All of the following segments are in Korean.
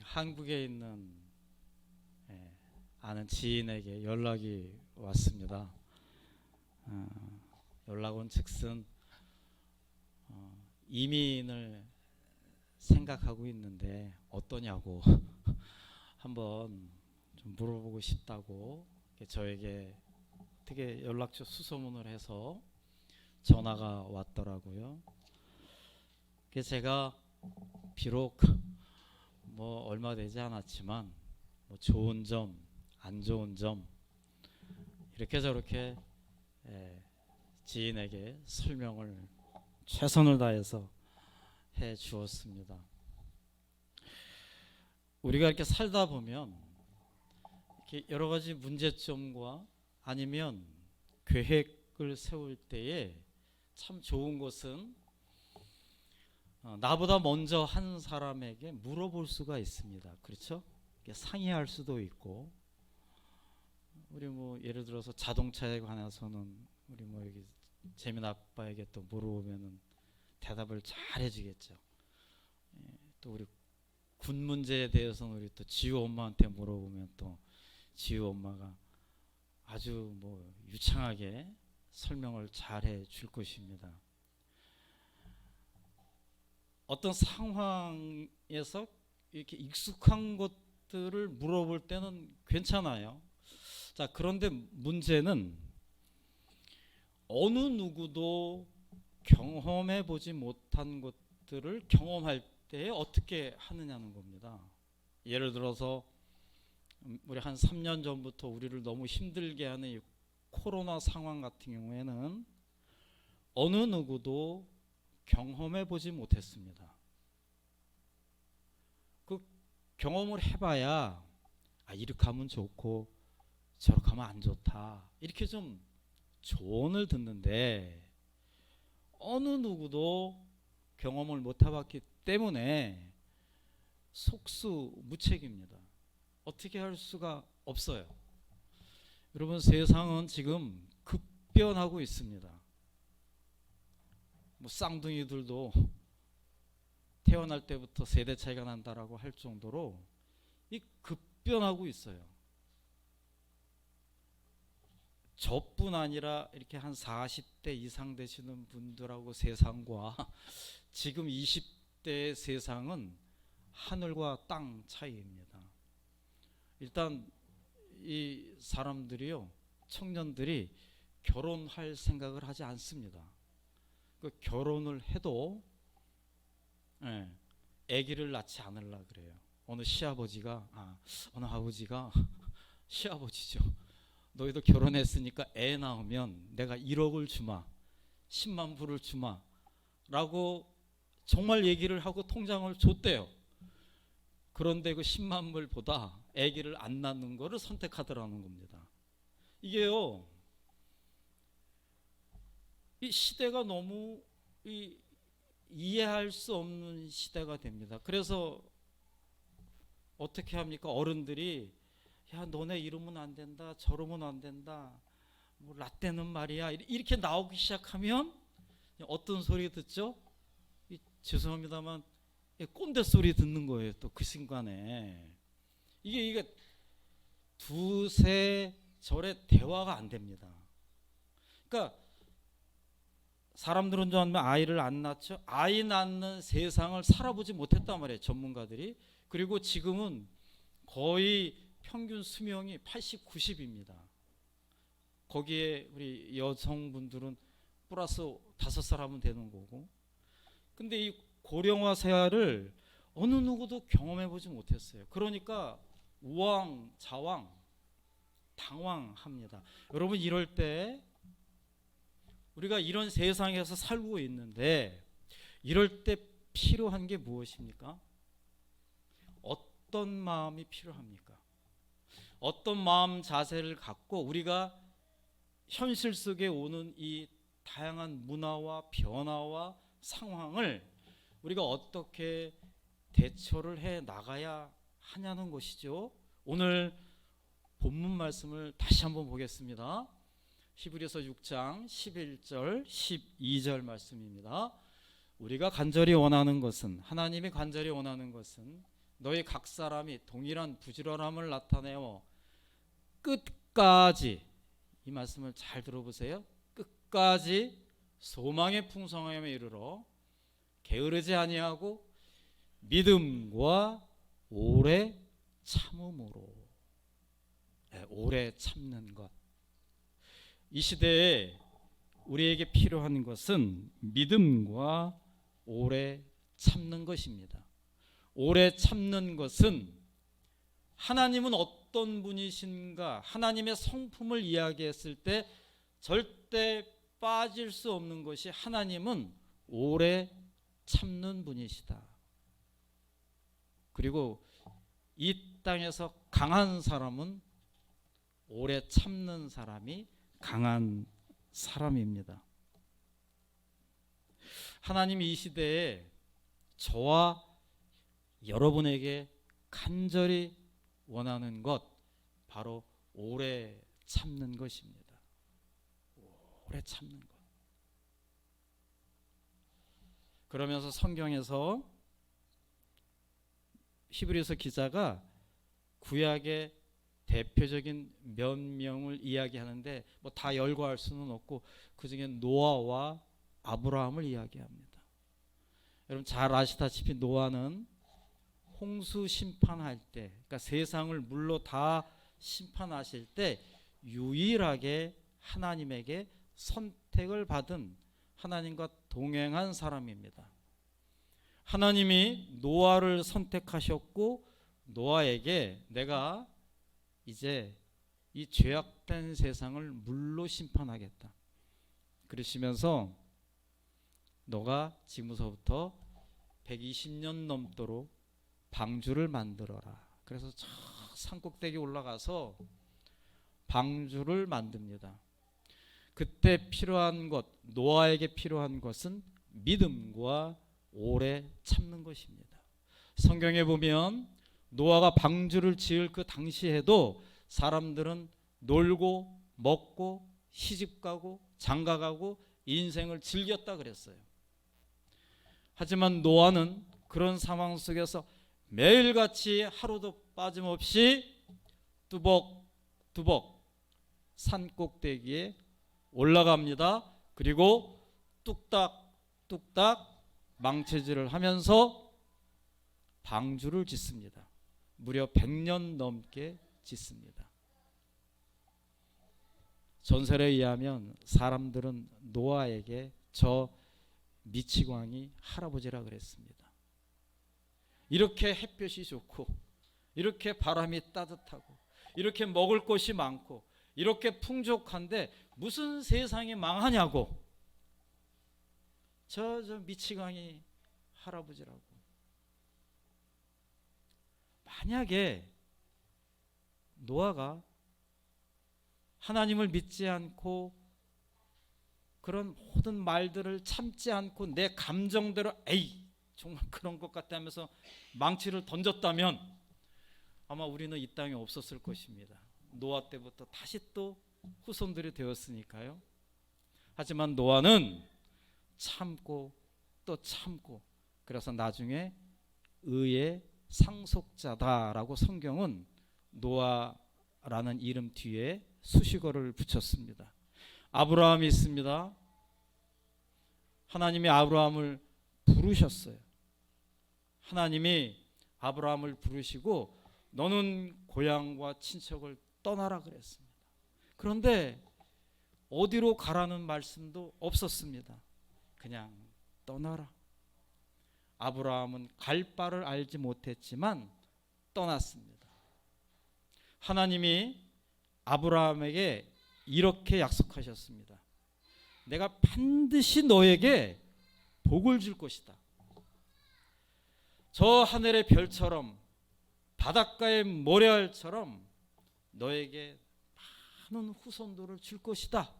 한국에 있는 예, 아는 지인에게 연락이 왔습니다. 어, 연락 온 즉슨 이민을 생각하고 있는데 어떠냐고 한번 좀 물어보고 싶다고 저에게 어떻게 연락처 수소문을 해서 전화가 왔더라고요. 그래서 제가 비록 뭐 얼마 되지 않았지만 뭐 좋은 점, 안 좋은 점 이렇게 저렇게 지인에게 설명을 최선을 다해서 해 주었습니다. 우리가 이렇게 살다 보면 이렇게 여러 가지 문제점과 아니면 계획을 세울 때에 참 좋은 것은 나보다 먼저 한 사람에게 물어볼 수가 있습니다. 그렇죠? 상의할 수도 있고, 우리 뭐 예를 들어서 자동차에 관해서는 우리 뭐 여기 재민 아빠에게 또 물어보면은 대답을 잘 해주겠죠. 또 우리 군 문제에 대해서는 우리 또 지우 엄마한테 물어보면 또 지우 엄마가 아주 뭐 유창하게 설명을 잘 해줄 것입니다. 어떤 상황에서 이렇게 익숙한 것들을 물어볼 때는 괜찮아요. 자, 그런데 문제는 어느 누구도 경험해 보지 못한 것들을 경험할 때 어떻게 하느냐는 겁니다. 예를 들어서 우리 한 3년 전부터 우리를 너무 힘들게 하는 이 코로나 상황 같은 경우에는 어느 누구도 경험해 보지 못했습니다. 그 경험을 해봐야 이렇게 하면 좋고 저렇게 하면 안 좋다 이렇게 좀 조언을 듣는데 어느 누구도 경험을 못 해봤기 때문에 속수무책입니다. 어떻게 할 수가 없어요. 여러분, 세상은 지금 급변하고 있습니다. 뭐 쌍둥이들도 태어날 때부터 세대 차이가 난다라고 할 정도로 이 급변하고 있어요. 저뿐 아니라 이렇게 한 40대 이상 되시는 분들하고 세상과 지금 20대의 세상은 하늘과 땅 차이입니다. 일단 이 사람들이요, 청년들이 결혼할 생각을 하지 않습니다. 그 결혼을 해도 아기를 낳지 않으려 그래요. 어느 아버지가 시아버지죠. 너희도 결혼했으니까 애 낳으면 내가 1억을 주마, 10만 불을 주마 라고 정말 얘기를 하고 통장을 줬대요. 그런데 그 10만 불보다 아기를 안 낳는 거를 선택하더라는 겁니다. 이게요, 이 시대가 너무 이해할 수 없는 시대가 됩니다. 그래서 어떻게 합니까? 어른들이 야, 너네 이러면 안 된다, 저러면 안 된다, 뭐 라떼는 말이야 이렇게 나오기 시작하면 어떤 소리 듣죠? 죄송합니다만 꼰대 소리 듣는 거예요. 또 그 순간에 이게 두세 절의 대화가 안 됩니다. 그러니까 사람들은 좀 아이를 안 낳죠. 아이 낳는 세상을 살아보지 못했단 말이에요, 전문가들이. 그리고 지금은 거의 평균 수명이 80, 90입니다. 거기에 우리 여성분들은 플러스 5살 하면 되는 거고. 근데 이 고령화 생활을 어느 누구도 경험해 보지 못했어요. 그러니까 우왕좌왕 당황합니다. 여러분, 이럴 때 우리가 이런 세상에서 살고 있는데 이럴 때 필요한 게 무엇입니까? 어떤 마음이 필요합니까? 어떤 마음 자세를 갖고 우리가 현실 속에 오는 이 다양한 문화와 변화와 상황을 우리가 어떻게 대처를 해 나가야 하냐는 것이죠. 오늘 본문 말씀을 다시 한번 보겠습니다. 히브리서 6장 11절 12절 말씀입니다. 우리가 간절히 원하는 것은, 하나님이 간절히 원하는 것은 너희 각 사람이 동일한 부지런함을 나타내어 끝까지, 이 말씀을 잘 들어보세요. 끝까지 소망의 풍성함에 이르러 게으르지 아니하고 믿음과 오래 참음으로. 오래 참는 것. 이 시대에 우리에게 필요한 것은 믿음과 오래 참는 것입니다. 오래 참는 것은 하나님은 어떤 분이신가, 하나님의 성품을 이야기했을 때 절대 빠질 수 없는 것이 하나님은 오래 참는 분이시다. 그리고 이 땅에서 강한 사람은 오래 참는 사람이 강한 사람입니다. 하나님이 이 시대에 저와 여러분에게 간절히 원하는 것, 바로 오래 참는 것입니다. 오래 참는 것. 그러면서 성경에서 히브리서 기자가 구약의 대표적인 몇 명을 이야기하는데 뭐 다 열거할 수는 없고 그중에 노아와 아브라함을 이야기합니다. 여러분 잘 아시다시피 노아는 홍수 심판할 때, 그러니까 세상을 물로 다 심판하실 때 유일하게 하나님에게 선택을 받은, 하나님과 동행한 사람입니다. 하나님이 노아를 선택하셨고 노아에게 내가 이제 이 죄악된 세상을 물로 심판하겠다 그러시면서 너가 지금서부터 120년 넘도록 방주를 만들어라. 그래서 저 산꼭대기 올라가서 방주를 만듭니다. 그때 필요한 것, 노아에게 필요한 것은 믿음과 오래 참는 것입니다. 성경에 보면 노아가 방주를 지을 그 당시에도 사람들은 놀고 먹고 시집가고 장가가고 인생을 즐겼다 그랬어요. 하지만 노아는 그런 상황 속에서 매일같이 하루도 빠짐없이 뚜벅뚜벅 산꼭대기에 올라갑니다. 그리고 뚝딱뚝딱 망치질을 하면서 방주를 짓습니다. 무려 100년 넘게 짓습니다. 전설에 의하면 사람들은 노아에게 저 미치광이 할아버지라 그랬습니다. 이렇게 햇볕이 좋고 이렇게 바람이 따뜻하고 이렇게 먹을 것이 많고 이렇게 풍족한데 무슨 세상이 망하냐고, 저 미치광이 할아버지라고. 만약에 노아가 하나님을 믿지 않고 그런 모든 말들을 참지 않고 내 감정대로 에이 정말 그런 것 같다면서 망치를 던졌다면 아마 우리는 이 땅에 없었을 것입니다. 노아 때부터 다시 또 후손들이 되었으니까요. 하지만 노아는 참고 또 참고, 그래서 나중에 의의 상속자다라고 성경은 노아라는 이름 뒤에 수식어를 붙였습니다. 아브라함이 있습니다. 하나님이 아브라함을 부르셨어요. 하나님이 아브라함을 부르시고 너는 고향과 친척을 떠나라 그랬습니다. 그런데 어디로 가라는 말씀도 없었습니다. 그냥 떠나라. 아브라함은 갈 바를 알지 못했지만 떠났습니다. 하나님이 아브라함에게 이렇게 약속하셨습니다. 내가 반드시 너에게 복을 줄 것이다. 저 하늘의 별처럼 바닷가의 모래알처럼 너에게 많은 후손들을 줄 것이다.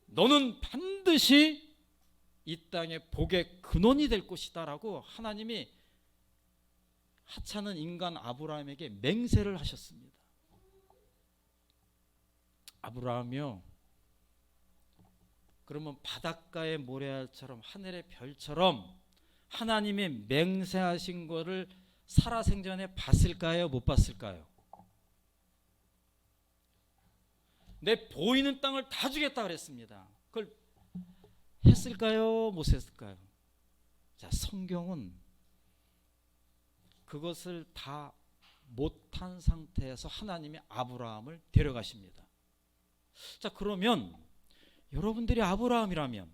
너는 반드시 이 땅의 복의 근원이 될 것이다 라고 하나님이 하찮은 인간 아브라함에게 맹세를 하셨습니다. 아브라함이요, 그러면 바닷가의 모래알처럼 하늘의 별처럼 하나님의 맹세하신 것을 살아생전에 봤을까요? 못 봤을까요? 내 보이는 땅을 다 주겠다 그랬습니다. 그걸 했을까요? 못 했을까요? 자, 성경은 그것을 다 못한 상태에서 하나님이 아브라함을 데려가십니다. 자, 그러면 여러분들이 아브라함이라면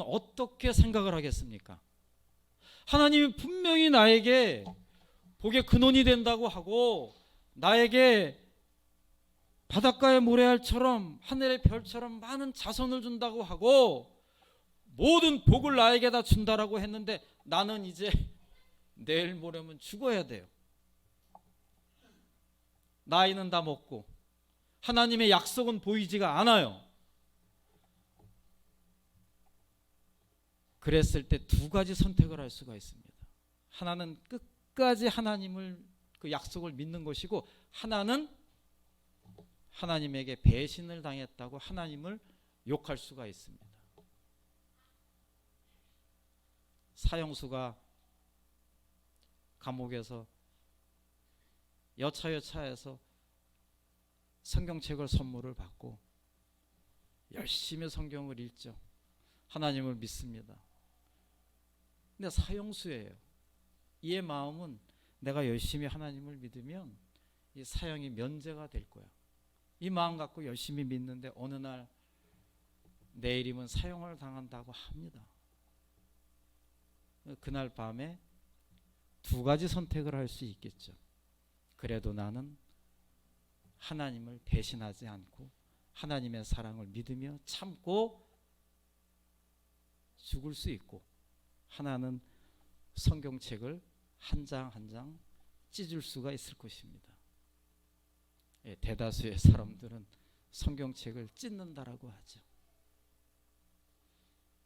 어떻게 생각을 하겠습니까? 하나님이 분명히 나에게 복의 근원이 된다고 하고 나에게 바닷가의 모래알처럼 하늘의 별처럼 많은 자손을 준다고 하고 모든 복을 나에게 다 준다라고 했는데 나는 이제 내일 모레면 죽어야 돼요. 나이는 다 먹고 하나님의 약속은 보이지가 않아요. 그랬을 때 두 가지 선택을 할 수가 있습니다. 하나는 끝까지 하나님을 그 약속을 믿는 것이고 하나는 하나님에게 배신을 당했다고 하나님을 욕할 수가 있습니다. 사형수가 감옥에서 여차여차해서 성경책을 선물을 받고 열심히 성경을 읽죠. 하나님을 믿습니다. 근데 사형수예요. 이의 마음은 내가 열심히 하나님을 믿으면 이 사형이 면제가 될 거야. 이 마음 갖고 열심히 믿는데 어느 날 내일이면 사형을 당한다고 합니다. 그날 밤에 두 가지 선택을 할 수 있겠죠. 그래도 나는 하나님을 배신하지 않고 하나님의 사랑을 믿으며 참고 죽을 수 있고, 하나는 성경책을 한 장 한 장 찢을 수가 있을 것입니다. 예, 대다수의 사람들은 성경책을 찢는다라고 하죠.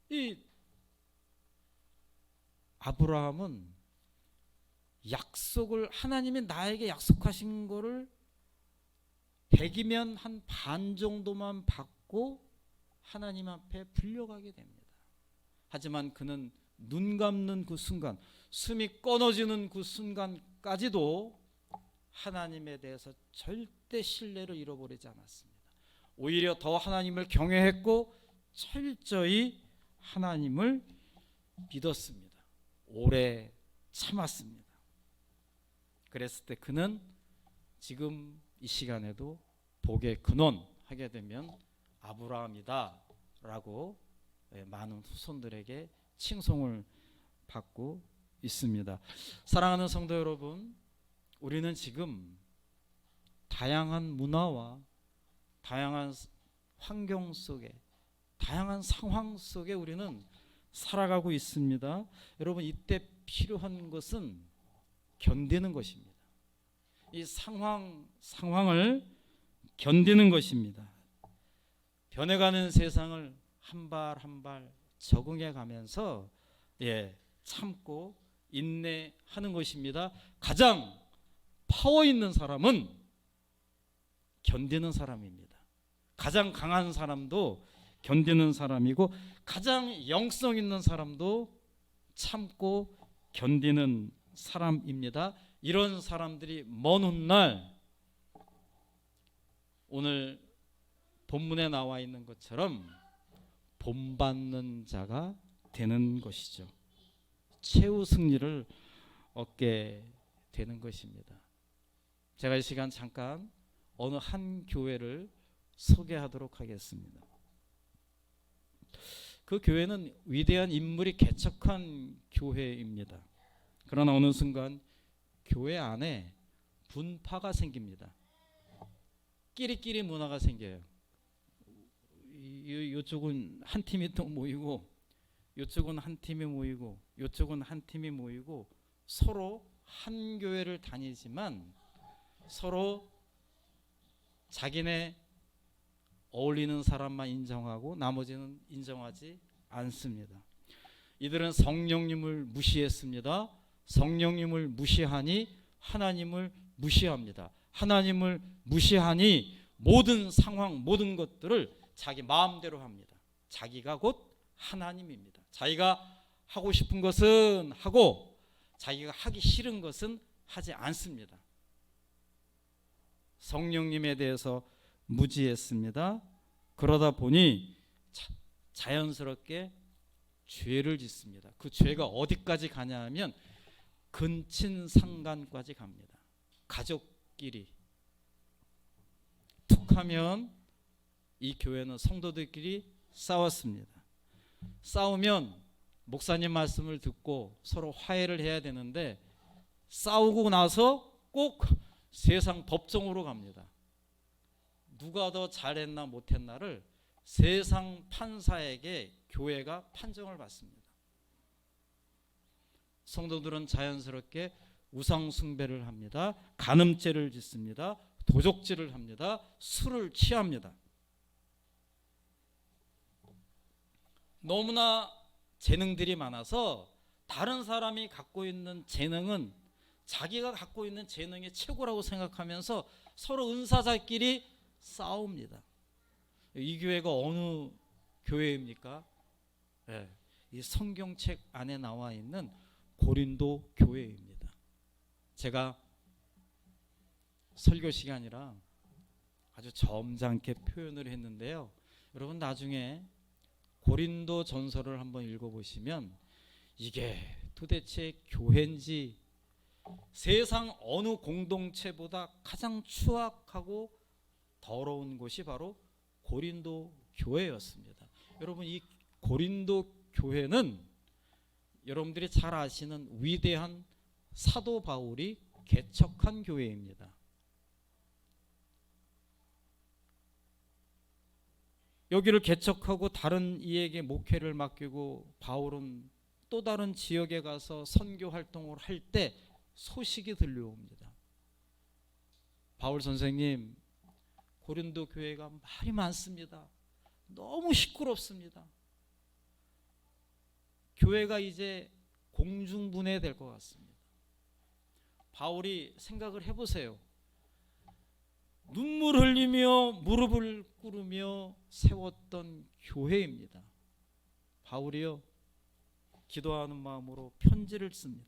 이 아브라함은 약속을, 하나님이 나에게 약속하신 거를 100이면 한 반 정도만 받고 하나님 앞에 불려가게 됩니다. 하지만 그는 눈 감는 그 순간, 숨이 끊어지는 그 순간까지도 하나님에 대해서 절대 신뢰를 잃어버리지 않았습니다. 오히려 더 하나님을 경외했고 철저히 하나님을 믿었습니다. 오래 참았습니다. 그랬을 때 그는 지금 이 시간에도 복의 근원 하게 되면 아브라함이다 라고 많은 후손들에게 칭송을 받고 있습니다. 사랑하는 성도 여러분, 우리는 지금 다양한 문화와 다양한 환경 속에, 다양한 상황 속에 우리는 살아가고 있습니다. 여러분, 이때 필요한 것은 견디는 것입니다. 이 상황을 견디는 것입니다. 변해가는 세상을 한 발 한 발 적응해 가면서 참고 인내하는 것입니다. 가장 파워 있는 사람은 견디는 사람입니다. 가장 강한 사람도 견디는 사람이고 가장 영성 있는 사람도 참고 견디는 사람입니다. 이런 사람들이 먼 훗날 오늘 본문에 나와 있는 것처럼 본받는 자가 되는 것이죠. 최후 승리를 얻게 되는 것입니다. 제가 이 시간 잠깐 어느 한 교회를 소개하도록 하겠습니다. 그 교회는 위대한 인물이 개척한 교회입니다. 그러나 어느 순간 교회 안에 분파가 생깁니다. 끼리끼리 문화가 생겨요. 이쪽은 한 팀이 또 모이고, 이쪽은 한 팀이 모이고, 이쪽은 한 팀이 모이고, 서로 한 교회를 다니지만 서로 자기네 어울리는 사람만 인정하고 나머지는 인정하지 않습니다. 이들은 성령님을 무시했습니다. 성령님을 무시하니 하나님을 무시합니다. 하나님을 무시하니 모든 상황, 모든 것들을 자기 마음대로 합니다. 자기가 곧 하나님입니다. 자기가 하고 싶은 것은 하고 자기가 하기 싫은 것은 하지 않습니다. 성령님에 대해서 무지했습니다. 그러다 보니 자연스럽게 죄를 짓습니다. 그 죄가 어디까지 가냐 하면 근친상간까지 갑니다. 가족끼리 툭하면 이 교회는 성도들끼리 싸웠습니다. 싸우면 목사님 말씀을 듣고 서로 화해를 해야 되는데 싸우고 나서 꼭 세상 법정으로 갑니다. 누가 더 잘했나 못했나를 세상 판사에게 교회가 판정을 받습니다. 성도들은 자연스럽게 우상 숭배를 합니다. 간음죄를 짓습니다. 도적질을 합니다. 술을 취합니다. 너무나 재능들이 많아서 다른 사람이 갖고 있는 재능은 자기가 갖고 있는 재능이 최고라고 생각하면서 서로 은사자끼리 싸웁니다. 이 교회가 어느 교회입니까? 네, 이 성경책 안에 나와 있는 고린도 교회입니다. 제가 설교 시간이라 아주 점잖게 표현을 했는데요. 여러분 나중에 고린도 전서를 한번 읽어보시면 이게 도대체 교회인지 세상 어느 공동체보다 가장 추악하고 더러운 곳이 바로 고린도 교회였습니다. 여러분 이 고린도 교회는 여러분들이 잘 아시는 위대한 사도 바울이 개척한 교회입니다. 여기를 개척하고 다른 이에게 목회를 맡기고 바울은 또 다른 지역에 가서 선교 활동을 할 때 소식이 들려옵니다. 바울 선생님, 고린도 교회가 말이 많습니다. 너무 시끄럽습니다. 교회가 이제 공중분해될 것 같습니다. 바울이 생각을 해보세요. 눈물 흘리며 무릎을 꿇으며 세웠던 교회입니다. 바울이요 기도하는 마음으로 편지를 씁니다.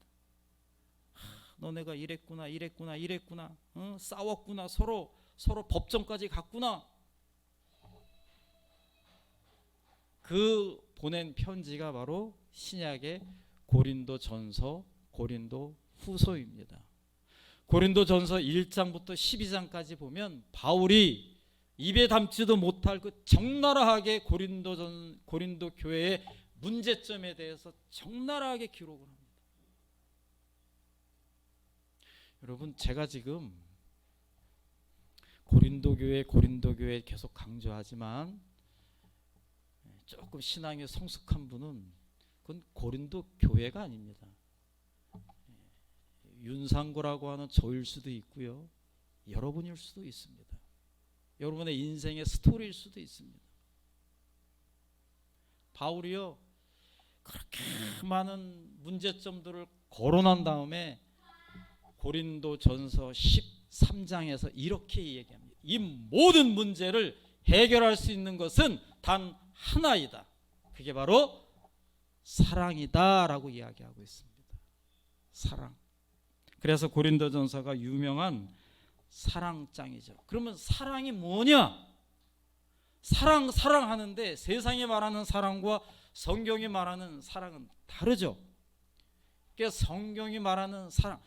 너네가 이랬구나 이랬구나 이랬구나 싸웠구나 서로 법정까지 갔구나. 그 보낸 편지가 바로 신약의 고린도 전서 고린도 후서입니다. 고린도 전서 1장부터 12장까지 보면 바울이 입에 담지도 못할 그 적나라하게 고린도 교회의 문제점에 대해서 적나라하게 기록을 합니다. 여러분 제가 지금 고린도 교회 계속 강조하지만 조금 신앙이 성숙한 분은 그건 고린도 교회가 아닙니다. 윤상구라고 하는 저일 수도 있고요. 여러분일 수도 있습니다. 여러분의 인생의 스토리일 수도 있습니다. 바울이요 그렇게 많은 문제점들을 거론한 다음에 고린도 전서 13장에서 이렇게 얘기합니다. 이 모든 문제를 해결할 수 있는 것은 단 하나이다. 그게 바로 사랑이다 라고 이야기하고 있습니다. 사랑. 그래서 고린도전서가 유명한 사랑장이죠. 그러면 사랑이 뭐냐? 사랑하는데 세상이 말하는 사랑과 성경이 말하는 사랑은 다르죠. 그러니까 성경이 말하는 사랑,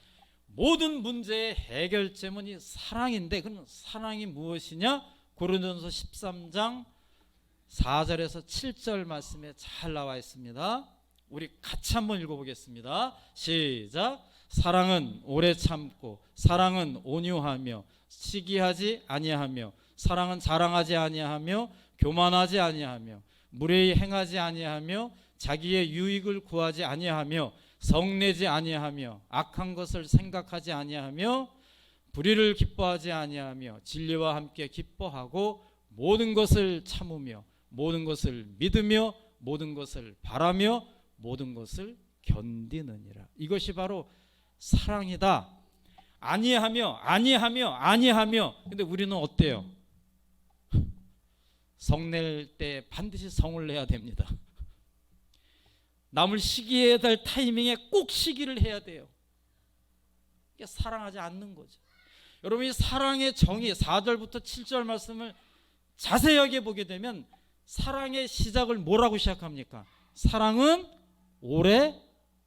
모든 문제의 해결점은 이 사랑인데 그럼 사랑이 무엇이냐? 고린도전서 13장 4절에서 7절 말씀에 잘 나와 있습니다. 우리 같이 한번 읽어보겠습니다. 시작. 사랑은 오래 참고 사랑은 온유하며 시기하지 아니하며 사랑은 자랑하지 아니하며 교만하지 아니하며 무례히 행하지 아니하며 자기의 유익을 구하지 아니하며 성내지 아니하며 악한 것을 생각하지 아니하며 불의를 기뻐하지 아니하며 진리와 함께 기뻐하고 모든 것을 참으며 모든 것을 믿으며 모든 것을 바라며 모든 것을 견디느니라. 이것이 바로 사랑이다. 아니하며 근데 우리는 어때요? 성낼 때 반드시 성을 내야 됩니다. 남을 시기해야 될 타이밍에 꼭 시기를 해야 돼요. 사랑하지 않는 거죠. 여러분, 이 사랑의 정의 4절부터 7절 말씀을 자세하게 보게 되면 사랑의 시작을 뭐라고 시작합니까? 사랑은 오래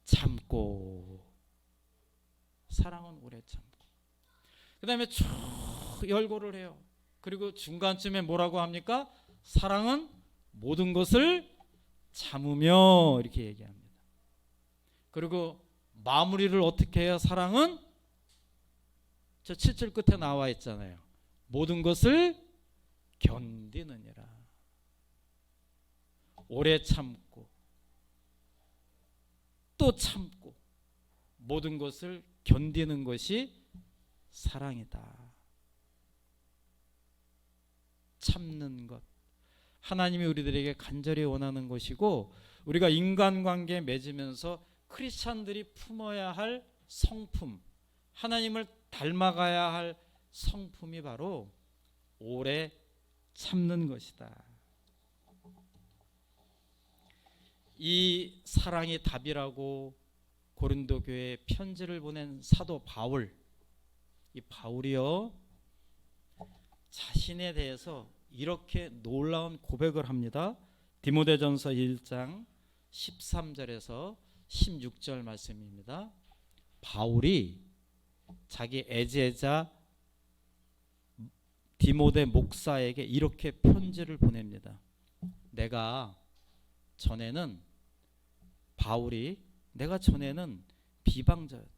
참고. 사랑은 오래 참고. 그 다음에 쭉 열거를 해요. 그리고 중간쯤에 뭐라고 합니까? 사랑은 모든 것을 참으며, 이렇게 얘기합니다. 그리고 마무리를 어떻게 해야 사랑은? 저 7절 끝에 나와 있잖아요. 모든 것을 견디느니라. 오래 참고 또 참고 모든 것을 견디는 것이 사랑이다. 참는 것, 하나님이 우리들에게 간절히 원하는 것이고, 우리가 인간관계에 맺으면서 크리스찬들이 품어야 할 성품, 하나님을 닮아가야 할 성품이 바로 오래 참는 것이다. 이 사랑이 답이라고 고린도 교회에 편지를 보낸 사도 바울, 이 바울이요 자신에 대해서 이렇게 놀라운 고백을 합니다. 디모데전서 1장 13절에서 16절 말씀입니다. 바울이 자기 애제자 디모데 목사에게 이렇게 편지를 보냅니다. 내가 전에는 비방자였다,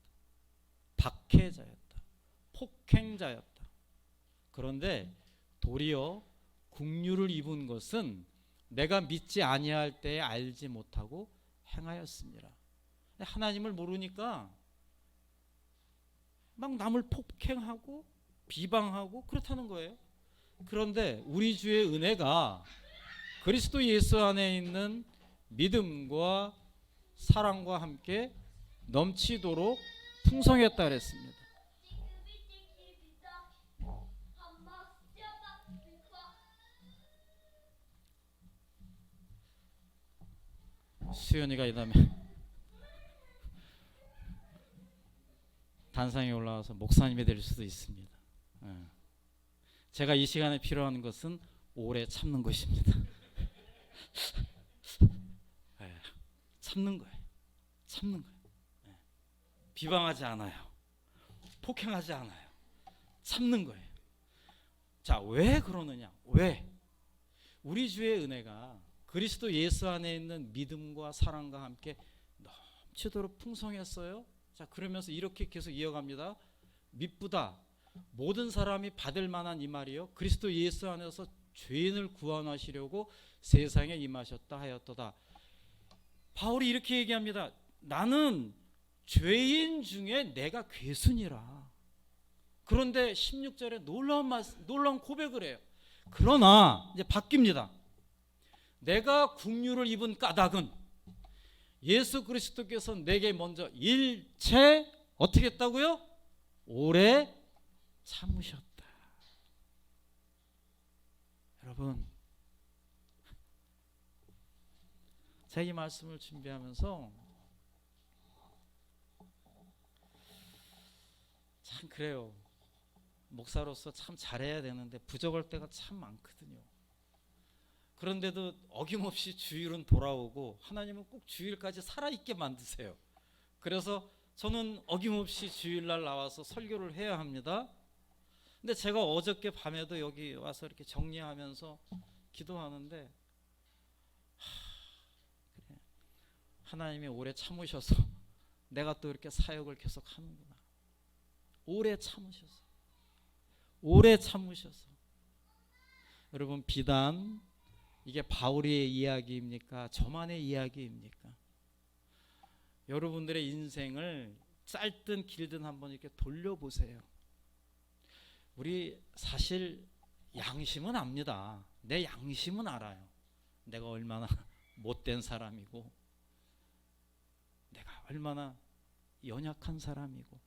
박해자였다, 폭행자였다. 그런데 도리어 국류를 입은 것은 내가 믿지 아니할 때에 알지 못하고 행하였습니다. 하나님을 모르니까 막 남을 폭행하고 비방하고 그렇다는 거예요. 그런데 우리 주의 은혜가 그리스도 예수 안에 있는 믿음과 사랑과 함께 넘치도록 풍성했다 그랬습니다. 수연이가 이 다음에 단상에 올라와서 목사님이 될 수도 있습니다. 제가 이 시간에 필요한 것은 오래 참는 것입니다. 참는 거예요. 참는 거예요. 비방하지 않아요. 폭행하지 않아요. 참는 거예요. 자, 왜 그러느냐? 왜? 우리 주의 은혜가 그리스도 예수 안에 있는 믿음과 사랑과 함께 넘치도록 풍성했어요. 자, 그러면서 이렇게 계속 이어갑니다. 미쁘다 모든 사람이 받을 만한 이 말이요 그리스도 예수 안에서 죄인을 구원하시려고 세상에 임하셨다 하였도다. 바울이 이렇게 얘기합니다. 나는 죄인 중에 내가 괴순이라. 그런데 16절에 놀라운 고백을 해요. 그러나 이제 바뀝니다. 내가 국류를 입은 까닭은 예수 그리스도께서 내게 먼저 일체 어떻게 했다고요? 오래 참으셨다. 여러분, 제가 이 말씀을 준비하면서 참 그래요. 목사로서 참 잘해야 되는데 부족할 때가 참 많거든요. 그런데도 어김없이 주일은 돌아오고 하나님은 꼭 주일까지 살아있게 만드세요. 그래서 저는 어김없이 주일날 나와서 설교를 해야 합니다. 근데 제가 어저께 밤에도 여기 와서 이렇게 정리하면서 기도하는데 그래, 하나님이 오래 참으셔서 내가 또 이렇게 사역을 계속 하는구나. 오래 참으셔서 여러분, 비단 이게 바울의 이야기입니까? 저만의 이야기입니까? 여러분들의 인생을 짧든 길든 한번 이렇게 돌려보세요. 우리 사실 양심은 압니다. 내 양심은 알아요. 내가 얼마나 못된 사람이고 내가 얼마나 연약한 사람이고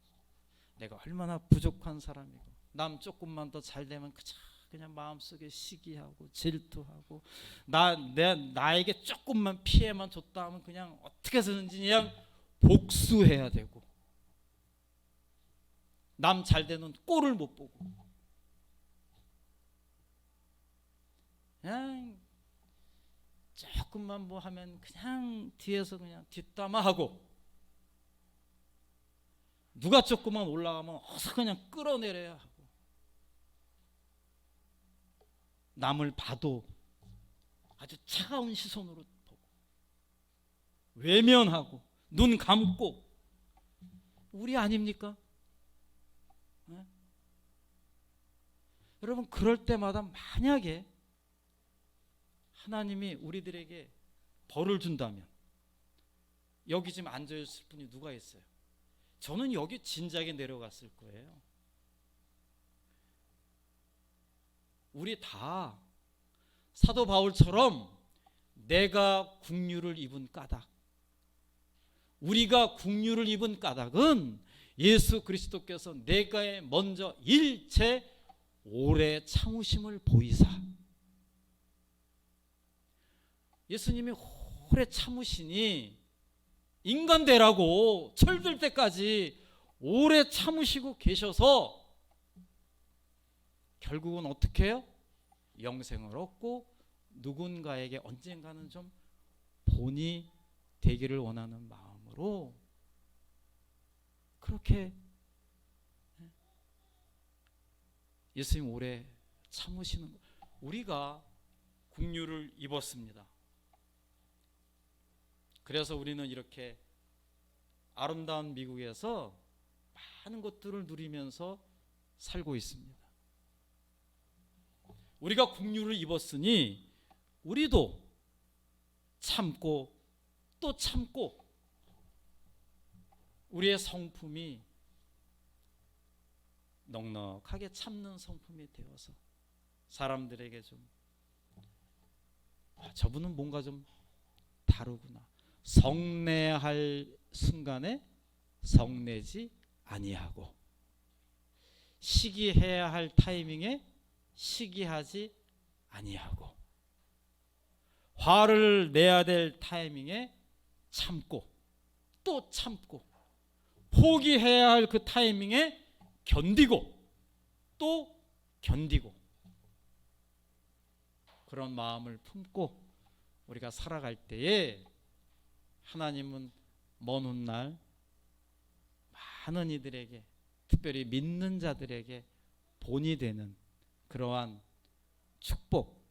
내가 얼마나 부족한 사람이고 남 조금만 더 잘 되면 그냥 마음속에 시기하고 질투하고 나에게 조금만 피해만 줬다 하면 그냥 어떻게 해서든지 그냥 복수해야 되고 남 잘 되는 꼴을 못 보고 그냥 조금만 뭐 하면 그냥 뒤에서 그냥 뒷담화하고, 누가 조금만 올라가면 어서 그냥 끌어내려야 하고, 남을 봐도 아주 차가운 시선으로 보고 외면하고 눈 감고, 우리 아닙니까? 네? 여러분, 그럴 때마다 만약에 하나님이 우리들에게 벌을 준다면 여기 지금 앉아있을 분이 누가 있어요? 저는 여기 진작에 내려갔을 거예요. 우리 다 사도 바울처럼 내가 국류를 입은 까닭, 우리가 국류를 입은 까닭은 예수 그리스도께서 내가 먼저 일체 오래 참으심을 보이사, 예수님이 오래 참으시니 인간 되라고 철들 때까지 오래 참으시고 계셔서 결국은 어떻게 해요? 영생을 얻고 누군가에게 언젠가는 좀 본이 되기를 원하는 마음으로 그렇게 예수님 오래 참으시는, 우리가 국류를 입었습니다. 그래서 우리는 이렇게 아름다운 미국에서 많은 것들을 누리면서 살고 있습니다. 우리가 국류를 입었으니 우리도 참고 또 참고, 우리의 성품이 넉넉하게 참는 성품이 되어서 사람들에게 좀 저분은 뭔가 좀 다르구나, 성내할 순간에 성내지 아니하고, 시기해야 할 타이밍에 시기하지 아니하고, 화를 내야 될 타이밍에 참고 또 참고, 포기해야 할 그 타이밍에 견디고 또 견디고, 그런 마음을 품고 우리가 살아갈 때에 하나님은 먼 훗날 많은 이들에게, 특별히 믿는 자들에게 본이 되는 그러한 축복,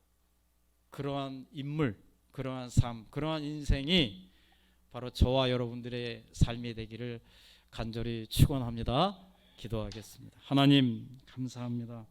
그러한 인물, 그러한 삶, 그러한 인생이 바로 저와 여러분들의 삶이 되기를 간절히 축원합니다. 기도하겠습니다. 하나님 감사합니다.